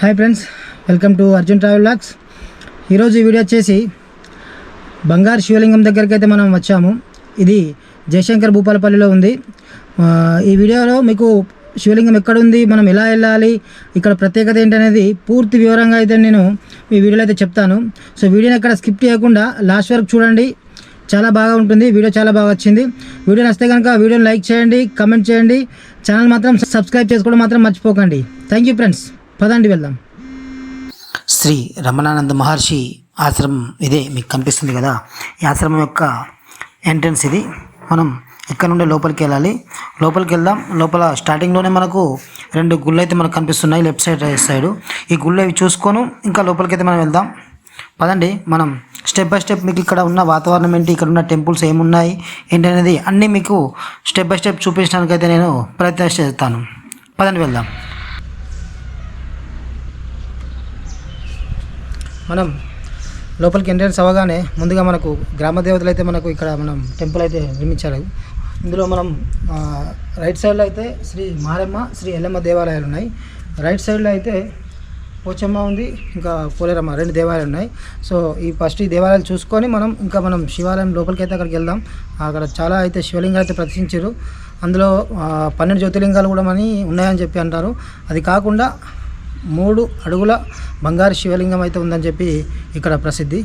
Hi friends, welcome to Arjun travel vlogs. ఈరోజు ఈ video వచ్చేసి బంగారు శివలింగం దగ్గరికి అయితే మనం వచ్చాము. ఇది జయశంకర్ భూపాలపల్లిలో ఉంది. ఈ వీడియోలో మీకు శివలింగం ఎక్కడుంది, మనం ఎలా వెళ్ళాలి, ఇక్కడ ప్రత్యేకత ఏంటనేది పూర్తి వివరంగా అయితే నేను ఈ వీడియోలో అయితే చెప్తాను. సో వీడియోని ఎక్కడ స్కిప్ చేయకుండా లాస్ట్ వరకు చూడండి, చాలా బాగా ఉంటుంది. వీడియో చాలా బాగా వచ్చింది. వీడియో నచ్చితే కనుక వీడియోని లైక్ చేయండి, కమెంట్ చేయండి, ఛానల్ మాత్రం సబ్స్క్రైబ్ చేసుకోవడం మాత్రం మర్చిపోకండి. Thank you friends. పదండి వెళ్దాం. శ్రీ రమణానంద మహర్షి ఆశ్రమం ఇదే మీకు కనిపిస్తుంది కదా. ఈ ఆశ్రమం యొక్క ఎంట్రన్స్ ఇది. మనం ఇక్కడ నుండి లోపలికి వెళ్ళాలి. లోపలికి వెళ్దాం. లోపల స్టార్టింగ్లోనే మనకు 2 గుళ్ళు అయితే మనకు కనిపిస్తున్నాయి, లెఫ్ట్ సైడ్ రైట్ సైడ్. ఈ గుళ్ళు అవి చూసుకొని ఇంకా లోపలికి అయితే మనం వెళ్దాం. పదండి. మనం స్టెప్ బై స్టెప్ మీకు ఇక్కడ ఉన్న వాతావరణం ఏంటి, ఇక్కడ ఉన్న టెంపుల్స్ ఏమున్నాయి ఏంటనేది అన్నీ మీకు స్టెప్ బై స్టెప్ చూపించడానికి అయితే నేను ప్రయత్నం చేస్తాను. పదండి వెళ్దాం. మనం లోపలికి ఎంట్రన్స్ అవ్వగానే ముందుగా మనకు గ్రామ దేవతలు అయితే మనకు ఇక్కడ మనం టెంపుల్ అయితే నిర్మించారు. ఇందులో మనం రైట్ సైడ్లో అయితే శ్రీ మారెమ్మ, శ్రీ ఎల్లమ్మ దేవాలయాలు ఉన్నాయి. రైట్ సైడ్లో అయితే పోచమ్మ ఉంది, ఇంకా పోలేరమ్మ, 2 దేవాలయాలు ఉన్నాయి. సో ఈ దేవాలయాలు చూసుకొని మనం శివాలయం లోపలికి అయితే అక్కడికి వెళ్దాం. అక్కడ చాలా అయితే శివలింగాలు అయితే ప్రతిష్ఠించారు. అందులో 12 జ్యోతిర్లింగాలు కూడా ఉన్నాయని చెప్పి అంటారు. అది కాకుండా 3 అడుగుల బంగారు శివలింగం అయితే ఉందని చెప్పి ఇక్కడ ప్రసిద్ధి.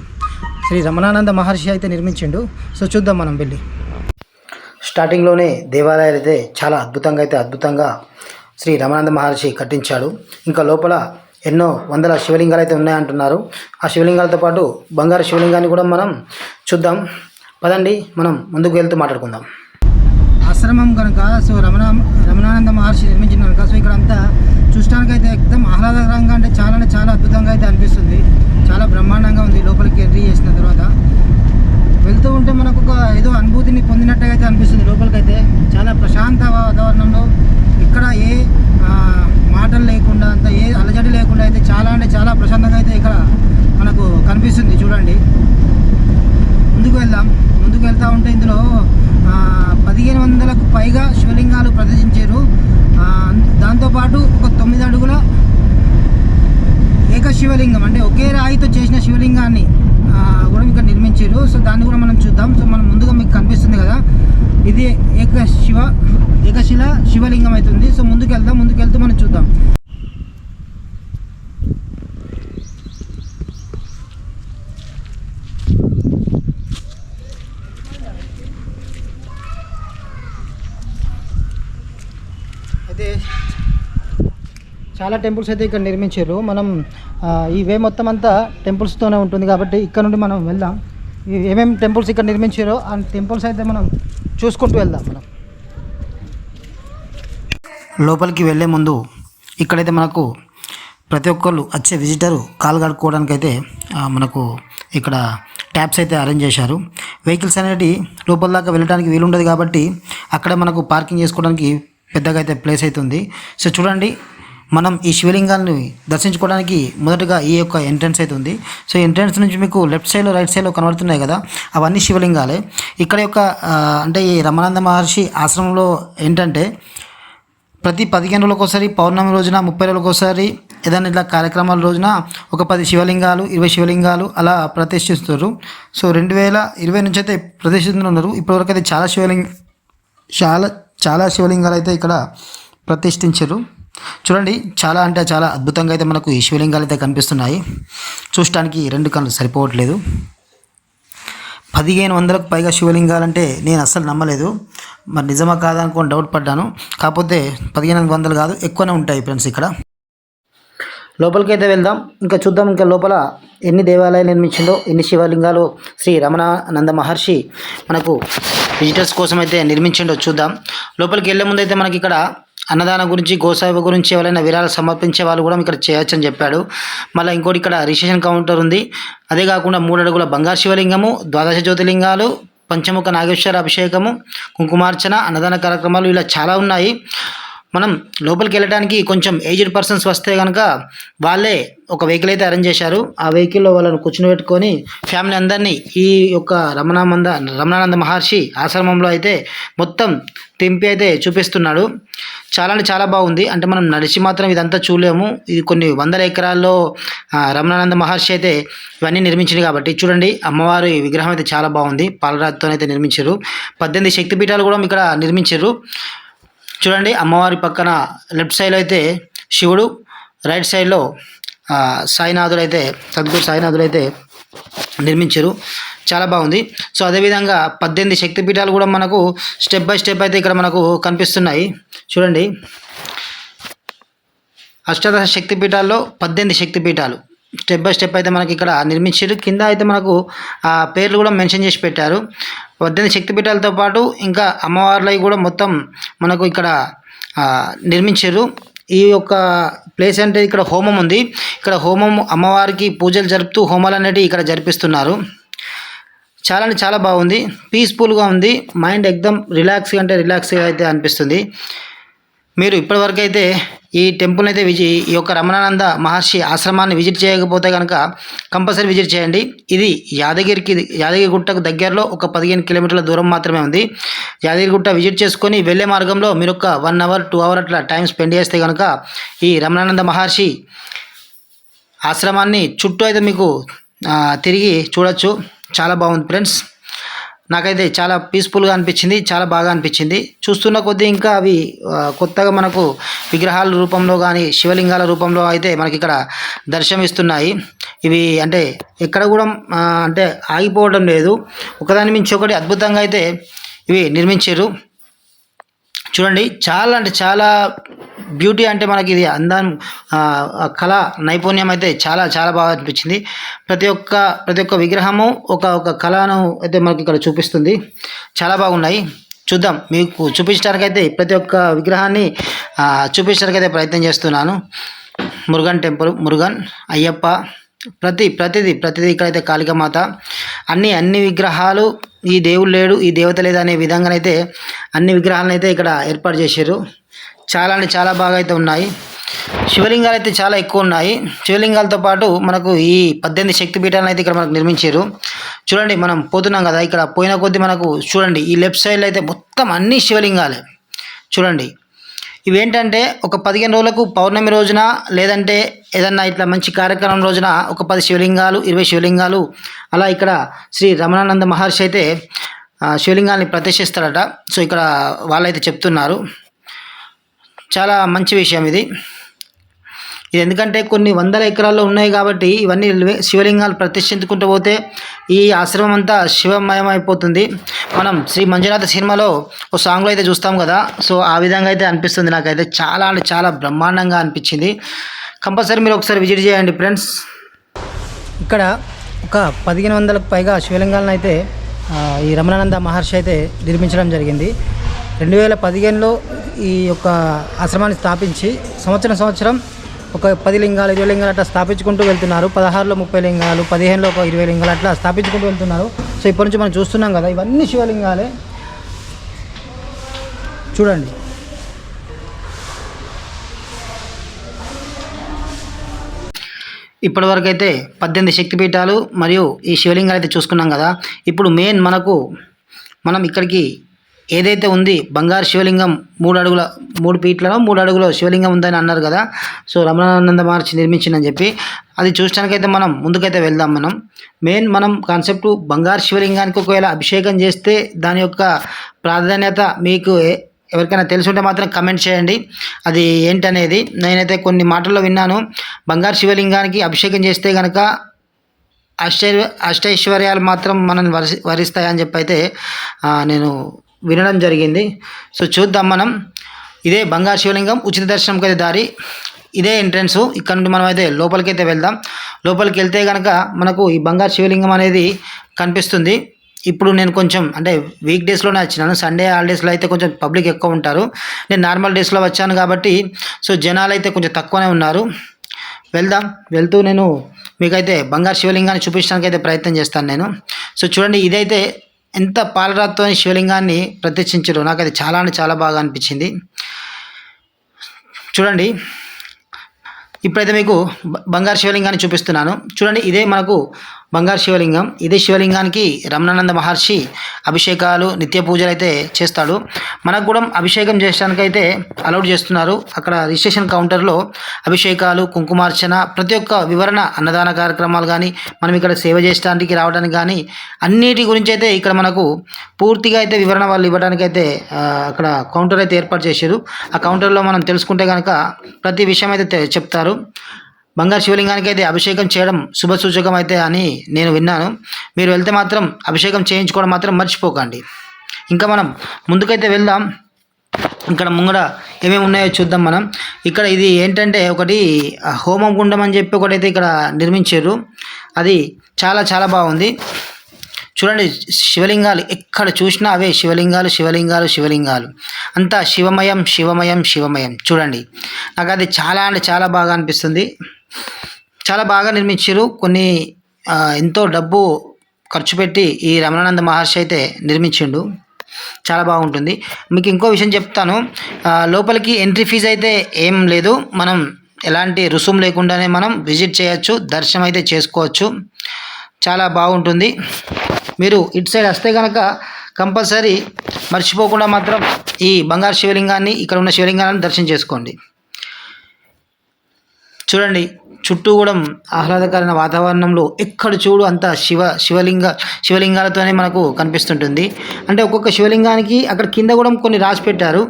శ్రీ రమణానంద మహర్షి అయితే నిర్మించిండు. సో చూద్దాం మనం వెళ్ళి. స్టార్టింగ్లోనే దేవాలయాలు అయితే చాలా అద్భుతంగా శ్రీ రమణానంద మహర్షి కట్టించాడు. ఇంకా లోపల ఎన్నో వందల శివలింగాలు అయితే ఉన్నాయంటున్నారు. ఆ శివలింగాలతో పాటు బంగారు శివలింగాన్ని కూడా మనం చూద్దాం. పదండి, మనం ముందుకు వెళ్తూ మాట్లాడుకుందాం. ఆశ్రమం కనుక సో రమణానంద మహర్షి నిర్మించిన కనుక సో ఇక్కడ అంతా చూడటానికి అయితే ఎక్దం ఆహ్లాదకరంగా, అంటే చాలా అద్భుతంగా అయితే అనిపిస్తుంది. చాలా బ్రహ్మాండంగా ఉంది. లోపలికి ఎంట్రీ చేసిన తర్వాత వెళ్తూ ఉంటే మనకు ఏదో అనుభూతిని పొందినట్టుగా అయితే అనిపిస్తుంది. లోపలికి అయితే చాలా ప్రశాంత వాతావరణంలో ఇక్కడ ఏ మాటలు లేకుండా, అంత ఏ అలజడి లేకుండా అయితే చాలా ప్రశాంతంగా అయితే ఇక్కడ మనకు కనిపిస్తుంది. చూడండి, ముందుకు వెళ్తూ ఉంటే ఇందులో 1500కు పైగా శివలింగాలు ప్రదర్శించారు. దాంతోపాటు ఒక 9 అడుగుల శివలింగం, అంటే ఒకే రాయితో చేసిన శివలింగాన్ని కూడా ఇక్కడ నిర్మించారు. సో దాన్ని కూడా మనం చూద్దాం. సో మనం ముందుగా మీకు కనిపిస్తుంది కదా, ఇది ఏకశిల శివలింగం అవుతుంది. సో ముందుకెళ్తూ మనం చూద్దాం. అయితే చాలా టెంపుల్స్ అయితే ఇక్కడ నిర్మించారు. మనం ఈ వే మొత్తం అంతా టెంపుల్స్తోనే ఉంటుంది కాబట్టి ఇక్కడ నుండి మనం వెళ్దాం. ఏమేమి టెంపుల్స్ ఇక్కడ నిర్మించారో ఆ టెంపుల్స్ అయితే మనం చూసుకుంటూ వెళ్దాం. మనం లోపలికి వెళ్ళే ముందు ఇక్కడైతే మనకు ప్రతి ఒక్కళ్ళు వచ్చే విజిటరు కాలు కడుక్కోవడానికి అయితే మనకు ఇక్కడ ట్యాప్స్ అయితే అరేంజ్ చేశారు. వెహికల్స్ అనేవి లోపల దాకా వెళ్ళడానికి వీలుండదు కాబట్టి అక్కడ మనకు పార్కింగ్ చేసుకోవడానికి పెద్దగా అయితే ప్లేస్ అవుతుంది. సో చూడండి, మనం ఈ శివలింగాన్ని దర్శించుకోవడానికి మొదటగా ఈ యొక్క ఎంట్రన్స్ అయితే ఉంది. సో ఎంట్రన్స్ నుంచి మీకు లెఫ్ట్ సైడ్లో రైట్ సైడ్లో కనబడుతున్నాయి కదా, అవన్నీ శివలింగాలే. ఇక్కడ యొక్క అంటే ఈ రమణానంద మహర్షి ఆశ్రమంలో ఏంటంటే ప్రతి 15 రోజులకు ఒకసారి, పౌర్ణమి రోజున, 30 రోజులకు ఒకసారి, ఏదైనా ఇట్లా కార్యక్రమాల రోజున ఒక 10 శివలింగాలు, 20 శివలింగాలు అలా ప్రతిష్ఠిస్తారు. సో 2020 నుంచి అయితే ప్రతిష్ఠిస్తున్నారు. ఇప్పటివరకు అయితే చాలా శివలింగాలు అయితే ఇక్కడ ప్రతిష్ఠించారు. చూడండి, చాలా అద్భుతంగా అయితే మనకు ఈ శివలింగాలు అయితే కనిపిస్తున్నాయి. చూడటానికి 2 కళ్ళు సరిపోవట్లేదు. 1500కు పైగా శివలింగాలంటే నేను అస్సలు నమ్మలేదు. మరి నిజమా కాదా అనుకోని డౌట్ పడ్డాను. కాకపోతే 1500 కాదు, ఎక్కువనే ఉంటాయి ఫ్రెండ్స్. ఇక్కడ లోపలికి అయితే వెళ్దాం, ఇంకా చూద్దాం. ఇంకా లోపల ఎన్ని దేవాలయాలు నిర్మించిందో, ఎన్ని శివలింగాలు శ్రీ రమణానంద మహర్షి మనకు విజిటర్స్ కోసం అయితే నిర్మించిండో చూద్దాం. లోపలికి వెళ్ళే ముందు అయితే మనకి ఇక్కడ అన్నదానం గురించి, గోసేవ గురించి ఎవరైనా విరాళాలు సమర్పించే వాళ్ళు కూడా ఇక్కడ చేయొచ్చని చెప్పాడు. మళ్ళీ ఇంకోటి ఇక్కడ రిజిస్ట్రేషన్ కౌంటర్ ఉంది. అదే కాకుండా 3 అడుగుల బంగారు శివలింగము, 12 జ్యోతిర్లింగాలు, పంచముఖ నాగేశ్వర అభిషేకము, కుంకుమార్చన, అన్నదాన కార్యక్రమాలు ఇలా చాలా ఉన్నాయి. మనం లోపలికి వెళ్ళడానికి కొంచెం ఏజ్డ్ పర్సన్స్ వస్తే కనుక వాళ్ళే ఒక వెహికల్ అయితే అరేంజ్ చేశారు. ఆ వెహికల్లో వాళ్ళని కూర్చునిపెట్టుకొని ఫ్యామిలీ అందరినీ ఈ యొక్క రమణానంద మహర్షి ఆశ్రమంలో అయితే మొత్తం తెంపి అయితే చూపిస్తున్నాడు. చాలా అంటే చాలా బాగుంది. అంటే మనం నడిచి మాత్రం ఇదంతా చూడలేము. ఇది కొన్ని వందల ఎకరాల్లో రమణానంద మహర్షి అయితే ఇవన్నీ నిర్మించింది కాబట్టి చూడండి. అమ్మవారి విగ్రహం అయితే చాలా బాగుంది. పాలరాతితో అయితే నిర్మించారు. 18 శక్తిపీఠాలు కూడా ఇక్కడ నిర్మించారు. చూడండి అమ్మవారి పక్కన లెఫ్ట్ సైడ్లో అయితే శివుడు, రైట్ సైడ్లో సాయినాథుడు అయితే సద్గురు సాయినాథుడు అయితే నిర్మించారు. చాలా బాగుంది. సో అదేవిధంగా 18 శక్తిపీఠాలు కూడా మనకు స్టెప్ బై స్టెప్ అయితే ఇక్కడ మనకు కనిపిస్తున్నాయి. చూడండి అష్టాదశ శక్తిపీఠాల్లో 18 శక్తిపీఠాలు స్టెప్ బై స్టెప్ అయితే మనకి ఇక్కడ నిర్మించారు. కింద అయితే మనకు ఆ పేర్లు కూడా మెన్షన్ చేసి పెట్టారు. 18 శక్తిపీఠాలతో పాటు ఇంకా అమ్మవార్లవి కూడా మొత్తం మనకు ఇక్కడ నిర్మించారు. ఈ యొక్క ప్లేస్ అంటే ఇక్కడ హోమం ఉంది. ఇక్కడ హోమం అమ్మవారికి పూజలు జరుపుతూ హోమాలు అనేవి ఇక్కడ జరిపిస్తున్నారు. చాలా అంటే చాలా బాగుంది. పీస్ఫుల్గా ఉంది. మైండ్ ఎక్దమ్ రిలాక్స్గా అంటే రిలాక్స్గా అయితే అనిపిస్తుంది. మీరు ఇప్పటివరకు అయితే ఈ టెంపుల్ అయితే ఈ యొక్క రమణానంద మహర్షి ఆశ్రమాన్ని విజిట్ చేయకపోతే కనుక కంపల్సరీ విజిట్ చేయండి. ఇది యాదగిరిగుట్టకు దగ్గరలో ఒక 15 కిలోమీటర్ల దూరం మాత్రమే ఉంది. యాదగిరిగుట్ట విజిట్ చేసుకొని వెళ్ళే మార్గంలో మీరు ఒక 1 అవర్ 2 అవర్ అట్లా టైం స్పెండ్ చేస్తే కనుక ఈ రమణానంద మహర్షి ఆశ్రమాన్ని చుట్టూ అయితే మీకు తిరిగి చూడొచ్చు. చాలా బాగుంది ఫ్రెండ్స్. నాకైతే చాలా పీస్ఫుల్గా అనిపించింది. చాలా బాగా అనిపించింది. చూస్తున్న కొద్దీ ఇంకా అవి కొత్తగా మనకు విగ్రహాల రూపంలో కానీ శివలింగాల రూపంలో అయితే మనకి ఇక్కడ దర్శనమిస్తున్నాయి. ఇవి అంటే ఎక్కడ కూడా అంటే ఆగిపోవడం లేదు. ఒకదాని మించి ఒకటి అద్భుతంగా అయితే ఇవి నిర్మించారు. చూడండి చాలా అంటే చాలా బ్యూటీ అంటే మనకి ఇది అందం కళ నైపుణ్యం అయితే చాలా చాలా బాగా అనిపించింది. ప్రతి ఒక్క విగ్రహము ఒక కళను అయితే మనకి ఇక్కడ చూపిస్తుంది. చాలా బాగున్నాయి. చూద్దాం. మీకు చూపించడానికైతే ప్రతి ఒక్క విగ్రహాన్ని చూపించడానికైతే ప్రయత్నం చేస్తున్నాను. మురుగన్ టెంపుల్, మురుగన్, అయ్యప్ప, ప్రతిదీ ఇక్కడైతే కాళికామాత, అన్ని విగ్రహాలు, ఈ దేవుడు లేడు ఈ దేవత లేదు అనే విధంగానైతే అన్ని విగ్రహాలను అయితే ఇక్కడ ఏర్పాటు చేశారు. చాలా అంటే చాలా బాగా అయితే ఉన్నాయి. శివలింగాలు అయితే చాలా ఎక్కువ ఉన్నాయి. శివలింగాలతో పాటు మనకు ఈ 18 శక్తిపీఠాలను అయితే ఇక్కడ మనకు నిర్మించారు. చూడండి మనం పోతున్నాం కదా, ఇక్కడ పోయిన కొద్దీ మనకు చూడండి ఈ లెఫ్ట్ సైడ్లో అయితే మొత్తం అన్ని శివలింగాలే. చూడండి ఇవేంటంటే ఒక 15 రోజులకు పౌర్ణమి రోజున లేదంటే ఏదన్నా ఇట్లా మంచి కార్యక్రమం రోజున ఒక 10 శివలింగాలు 20 శివలింగాలు అలా ఇక్కడ శ్రీ రమణానంద మహర్షి అయితే శివలింగాన్ని ప్రతిష్ఠిస్తారట. సో ఇక్కడ వాళ్ళైతే చెప్తున్నారు. చాలా మంచి విషయం ఇది ఎందుకంటే కొన్ని వందల ఎకరాల్లో ఉన్నాయి కాబట్టి ఇవన్నీ శివలింగాలు ప్రతిష్ఠించుకుంటూ పోతే ఈ ఆశ్రమం అంతా శివమయం అయిపోతుంది. మనం శ్రీ మంజునాథ సినిమాలో ఒక సాంగ్లో అయితే చూస్తాం కదా, సో ఆ విధంగా అయితే అనిపిస్తుంది. నాకైతే చాలా అంటే చాలా బ్రహ్మాండంగా అనిపించింది. కంపల్సరీ మీరు ఒకసారి విజిట్ చేయండి ఫ్రెండ్స్. ఇక్కడ ఒక 1500కు పైగా శివలింగాలను అయితే ఈ రమణానంద మహర్షి అయితే నిర్మించడం జరిగింది. 2015లో ఈ యొక్క ఆశ్రమాన్ని స్థాపించి సంవత్సరం ఒక 10 లింగాలు 20 లింగాలు అట్లా స్థాపించుకుంటూ వెళ్తున్నారు. 16లో 30 లింగాలు, 15లో ఒక 20 లింగాలు అట్లా స్థాపించుకుంటూ వెళ్తున్నారు. సో ఇప్పటి నుంచి మనం చూస్తున్నాం కదా, ఇవన్నీ శివలింగాలే. చూడండి ఇప్పటివరకు అయితే 18 శక్తిపీఠాలు మరియు ఈ శివలింగాలు అయితే చూసుకున్నాం కదా. ఇప్పుడు మెయిన్ మనం ఇక్కడికి ఏదైతే ఉంది బంగారు శివలింగం 3 ఫీట్లలో 3 అడుగుల శివలింగం ఉందని అన్నారు కదా. సో రమణానంద మహర్షి నిర్మించిందని చెప్పి అది చూడటానికైతే మనం ముందుకైతే వెళ్దాం. మనం కాన్సెప్ట్ బంగారు శివలింగానికి ఒకవేళ అభిషేకం చేస్తే దాని యొక్క ప్రాధాన్యత మీకు ఎవరికైనా తెలుసుంటే మాత్రం కమెంట్ చేయండి అది ఏంటనేది. నేనైతే కొన్ని మాటల్లో విన్నాను, బంగారు శివలింగానికి అభిషేకం చేస్తే కనుక అష్టైశ్వర్యాలు మాత్రం మనల్ని వరిస్తాయని చెప్పి అయితే నేను వినడం జరిగింది. సో చూద్దాం. మనం ఇదే బంగారు శివలింగం ఉచిత దర్శనంకి అయితే దారి ఇదే ఎంట్రన్స్. ఇక్కడ నుండి మనం అయితే లోపలికి అయితే వెళ్దాం. లోపలికి వెళ్తే కనుక మనకు ఈ బంగారు శివలింగం అనేది కనిపిస్తుంది. ఇప్పుడు నేను కొంచెం అంటే వీక్ డేస్లోనే వచ్చినాను. సండే హాలిడేస్లో అయితే కొంచెం పబ్లిక్ ఎక్కువ ఉంటారు. నేను నార్మల్ డేస్లో వచ్చాను కాబట్టి సో జనాలు అయితే కొంచెం తక్కువనే ఉన్నారు. వెళ్తూ నేను మీకైతే బంగారు శివలింగాన్ని చూపించడానికి అయితే ప్రయత్నం చేస్తాను నేను. సో చూడండి ఇదైతే ఎంత పాలరాతితో శివలింగాన్ని ప్రతిష్ఠించారో నాకైతే చాలా అంటే చాలా బాగా అనిపించింది. చూడండి, ఇప్పుడైతే మీకు బంగారు శివలింగాన్ని చూపిస్తున్నాను. చూడండి, ఇదే మనకు బంగారు శివలింగం. ఇదే శివలింగానికి రమణానంద మహర్షి అభిషేకాలు, నిత్య పూజలు అయితే చేస్తాడు. మనకు కూడా అభిషేకం చేయడానికైతే అలౌడ్ చేస్తున్నారు. అక్కడ రిజిస్ట్రేషన్ కౌంటర్లో అభిషేకాలు, కుంకుమార్చన, ప్రతి ఒక్క వివరణ, అన్నదాన కార్యక్రమాలు కానీ, మనం ఇక్కడ సేవ చేయడానికి రావడానికి కానీ అన్నిటి గురించి అయితే ఇక్కడ మనకు పూర్తిగా అయితే వివరణ వాళ్ళు ఇవ్వడానికి అయితే అక్కడ కౌంటర్ అయితే ఏర్పాటు చేశారు. ఆ కౌంటర్లో మనం తెలుసుకుంటే కనుక ప్రతి విషయం అయితే చెప్తారు. బంగారు శివలింగానికి అయితే అభిషేకం చేయడం శుభసూచకం అయితే అని నేను విన్నాను. మీరు వెళ్తే మాత్రం అభిషేకం చేయించుకోవడం మాత్రం మర్చిపోకండి. ఇంకా మనం ముందుకైతే వెళ్దాం. ఇక్కడ ముంగడ ఏమేమి ఉన్నాయో చూద్దాం మనం. ఇక్కడ ఇది ఏంటంటే ఒకటి హోమం గుండం అని చెప్పి ఒకటైతే ఇక్కడ నిర్మించారు. అది చాలా చాలా బాగుంది. చూడండి, శివలింగాలు ఎక్కడ చూసినా అవే శివలింగాలు శివలింగాలు శివలింగాలు, అంతా శివమయం శివమయం శివమయం. చూడండి, నాకు అది చాలా అంటే చాలా బాగా అనిపిస్తుంది. చాలా బాగా నిర్మించారు. కొన్ని ఎంతో డబ్బు ఖర్చు పెట్టి ఈ రమణానంద మహర్షి అయితే నిర్మించిండు. చాలా బాగుంటుంది. మీకు ఇంకో విషయం చెప్తాను. లోపలికి ఎంట్రీ ఫీజు అయితే ఏం లేదు. మనం ఎలాంటి రుసుము లేకుండానే మనం విజిట్ చేయొచ్చు, దర్శనం అయితే చేసుకోవచ్చు. చాలా బాగుంటుంది. మీరు ఇటు సైడ్ వస్తే కనుక కంపల్సరీ మర్చిపోకుండా మాత్రం ఈ బంగారు శివలింగాన్ని, ఇక్కడ ఉన్న శివలింగాన్ని దర్శనం చేసుకోండి. చూడండి, చుట్టూ కూడా ఆహ్లాదకరమైన వాతావరణంలో ఎక్కడ చూడు అంతా శివలింగాలతోనే మనకు కనిపిస్తుంటుంది. అంటే ఒక్కొక్క శివలింగానికి అక్కడ కింద కూడా కొన్ని రాసి పెట్టారు.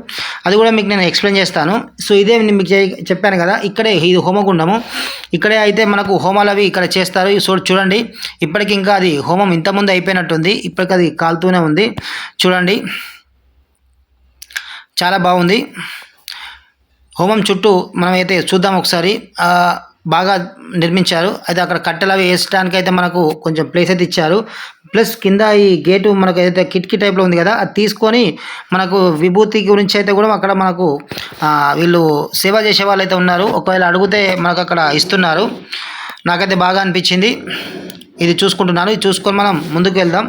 అది కూడా మీకు నేను ఎక్స్ప్లెయిన్ చేస్తాను. సో ఇదే మీకు చెప్పాను కదా, ఇక్కడే ఇది హోమగుండము. ఇక్కడే అయితే మనకు హోమాలు అవి ఇక్కడ చేస్తారు. చూడండి, ఇప్పటికి ఇంకా అది హోమం ఇంతకుముందు అయిపోయినట్టుంది. ఇప్పటికి అది కాలుతూనే ఉంది. చూడండి, చాలా బాగుంది. హోమం చుట్టూ మనం అయితే చూద్దాం ఒకసారి. బాగా నిర్మించారు. అయితే అక్కడ కట్టెలు అవి వేసడానికి అయితే మనకు కొంచెం ప్లేస్ అయితే ఇచ్చారు. ప్లస్ కింద ఈ గేటు మనకు ఏదైతే కిటికీ టైప్లో ఉంది కదా, అది తీసుకొని మనకు విభూతి గురించి అయితే కూడా అక్కడ మనకు వీళ్ళు సేవ చేసే వాళ్ళు అయితే ఉన్నారు. ఒకవేళ అడిగితే మనకు అక్కడ ఇస్తున్నారు. నాకైతే బాగా అనిపించింది. ఇది చూసుకుంటున్నాను. ఇది చూసుకొని మనం ముందుకు వెళ్దాం.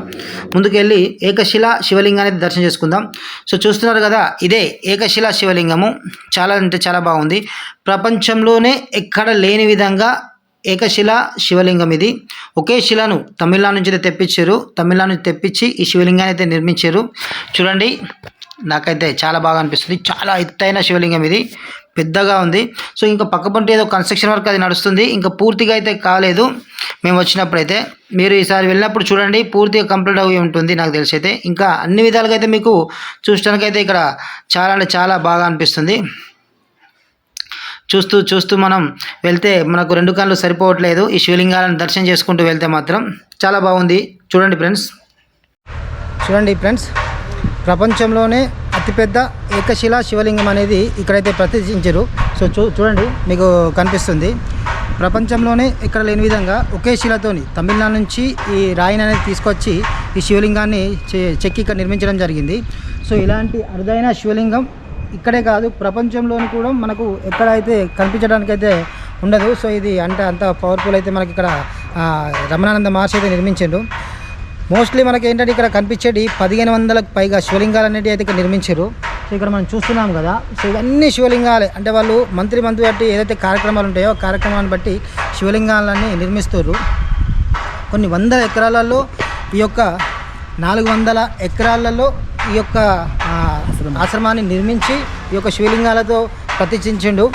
ముందుకు వెళ్ళి ఏకశిలా శివలింగాన్ని దర్శనం చేసుకుందాం. సో చూస్తున్నారు కదా, ఇదే ఏకశిలా శివలింగము. చాలా అంటే చాలా బాగుంది. ప్రపంచంలోనే ఎక్కడ లేని విధంగా ఏకశిలా శివలింగం ఇది. ఒకే శిలను తమిళనాడు నుంచి అయితే తెప్పించారు. తమిళనాడు నుంచి తెప్పించి ఈ శివలింగాన్ని అయితే నిర్మించారు. చూడండి, నాకైతే చాలా బాగా అనిపిస్తుంది. చాలా ఎత్తైన శివలింగం ఇది, పెద్దగా ఉంది. సో ఇంకా పక్కపంటి ఏదో కన్స్ట్రక్షన్ వర్క్ అది నడుస్తుంది. ఇంకా పూర్తిగా అయితే కాలేదు మేము వచ్చినప్పుడైతే. మీరు ఈసారి వెళ్ళినప్పుడు చూడండి, పూర్తిగా కంప్లీట్ అవి ఉంటుంది నాకు తెలిసి అయితే. ఇంకా అన్ని విధాలుగా అయితే మీకు చూడటానికైతే ఇక్కడ చాలా అంటే చాలా బాగా అనిపిస్తుంది. చూస్తూ చూస్తూ మనం వెళ్తే మనకు రెండు కళ్ళు సరిపోవట్లేదు. ఈ శివలింగాలను దర్శనం చేసుకుంటూ వెళ్తే మాత్రం చాలా బాగుంది. చూడండి ఫ్రెండ్స్, ప్రపంచంలోనే అతిపెద్ద ఏకశిలా శివలింగం అనేది ఇక్కడైతే ప్రతిష్ఠించారు. సో చూడండి, మీకు కనిపిస్తుంది. ప్రపంచంలోనే ఇక్కడ లేని విధంగా ఒకే శిలతోని తమిళనాడు నుంచి ఈ రాయిని అనేది తీసుకొచ్చి ఈ శివలింగాన్ని చెక్కి ఇక్కడ నిర్మించడం జరిగింది. సో ఇలాంటి అరుదైన శివలింగం ఇక్కడే కాదు, ప్రపంచంలోని కూడా మనకు ఎక్కడైతే కనిపించడానికైతే ఉండదు. సో ఇది అంటే అంత పవర్ఫుల్ అయితే మనకి ఇక్కడ రమణానంద మహర్షి అయితే నిర్మించారు. మోస్ట్లీ మనకి ఏంటంటే ఇక్కడ కనిపించేది 1500కు పైగా శివలింగాలు అనేవి అయితే ఇక్కడ నిర్మించారు. సో ఇక్కడ మనం చూస్తున్నాం కదా, సో ఇవన్నీ శివలింగాలే. అంటే వాళ్ళు మంత్రి బట్టి ఏదైతే కార్యక్రమాలు ఉంటాయో ఆ కార్యక్రమాన్ని బట్టి శివలింగాలన్నీ నిర్మిస్తారు. కొన్ని వందల ఎకరాలలో ఈ యొక్క 400 ఎకరాలలో ఈ యొక్క ఆశ్రమాన్ని నిర్మించి ఈ యొక్క శివలింగాలతో ప్రతిష్ఠించిండు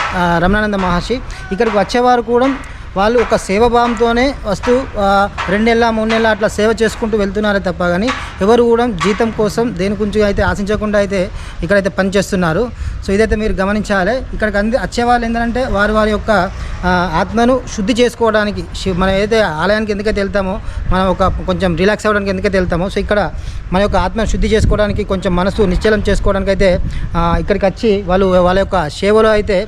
రమణానంద మహర్షి. ఇక్కడికి వచ్చేవారు కూడా వాళ్ళు ఒక సేవాభావంతోనే వస్తూ 2 నెలల 3 నెలల అట్లా సేవ చేసుకుంటూ వెళ్తున్నారే తప్ప కానీ ఎవరు కూడా జీతం కోసం దేని గురించి అయితే ఆశించకుండా అయితే ఇక్కడైతే పనిచేస్తున్నారు. సో ఇదైతే మీరు గమనించాలి. ఇక్కడికి వచ్చేవాళ్ళు ఏంటంటే వారి యొక్క ఆత్మను శుద్ధి చేసుకోవడానికి, మనం ఏదైతే ఆలయానికి ఎందుకైతే వెళ్తామో, మనం కొంచెం రిలాక్స్ అవ్వడానికి ఎందుకైతే వెళ్తామో, సో ఇక్కడ మన యొక్క ఆత్మను శుద్ధి చేసుకోవడానికి, కొంచెం మనసు నిశ్చలం చేసుకోవడానికి అయితే ఇక్కడికి వచ్చి వాళ్ళ యొక్క సేవలో అయితే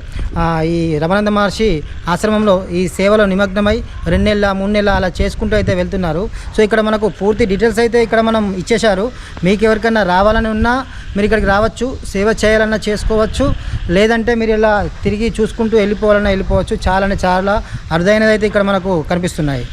ఈ రమణానంద మహర్షి ఆశ్రమంలో ఈ సేవలో నిమగ్నమై 2 నెలల 3 నెలల అలా చేసుకుంటూ అయితే వెళ్తున్నారు. సో ఇక్కడ మనకు పూర్తి డీటెయిల్స్ అయితే ఇక్కడ మనం ఇచ్చేశారు. మీకు ఎవరికైనా రావాలని ఉన్నా మీరు ఇక్కడికి రావచ్చు, సేవ చేయాలన్నా చేసుకోవచ్చు, లేదంటే మీరు ఇలా తిరిగి చూసుకుంటూ వెళ్ళిపోవాలన్నా వెళ్ళిపోవచ్చు. చాలా అరుదైనది అయితే ఇక్కడ మనకు కనిపిస్తున్నాయి.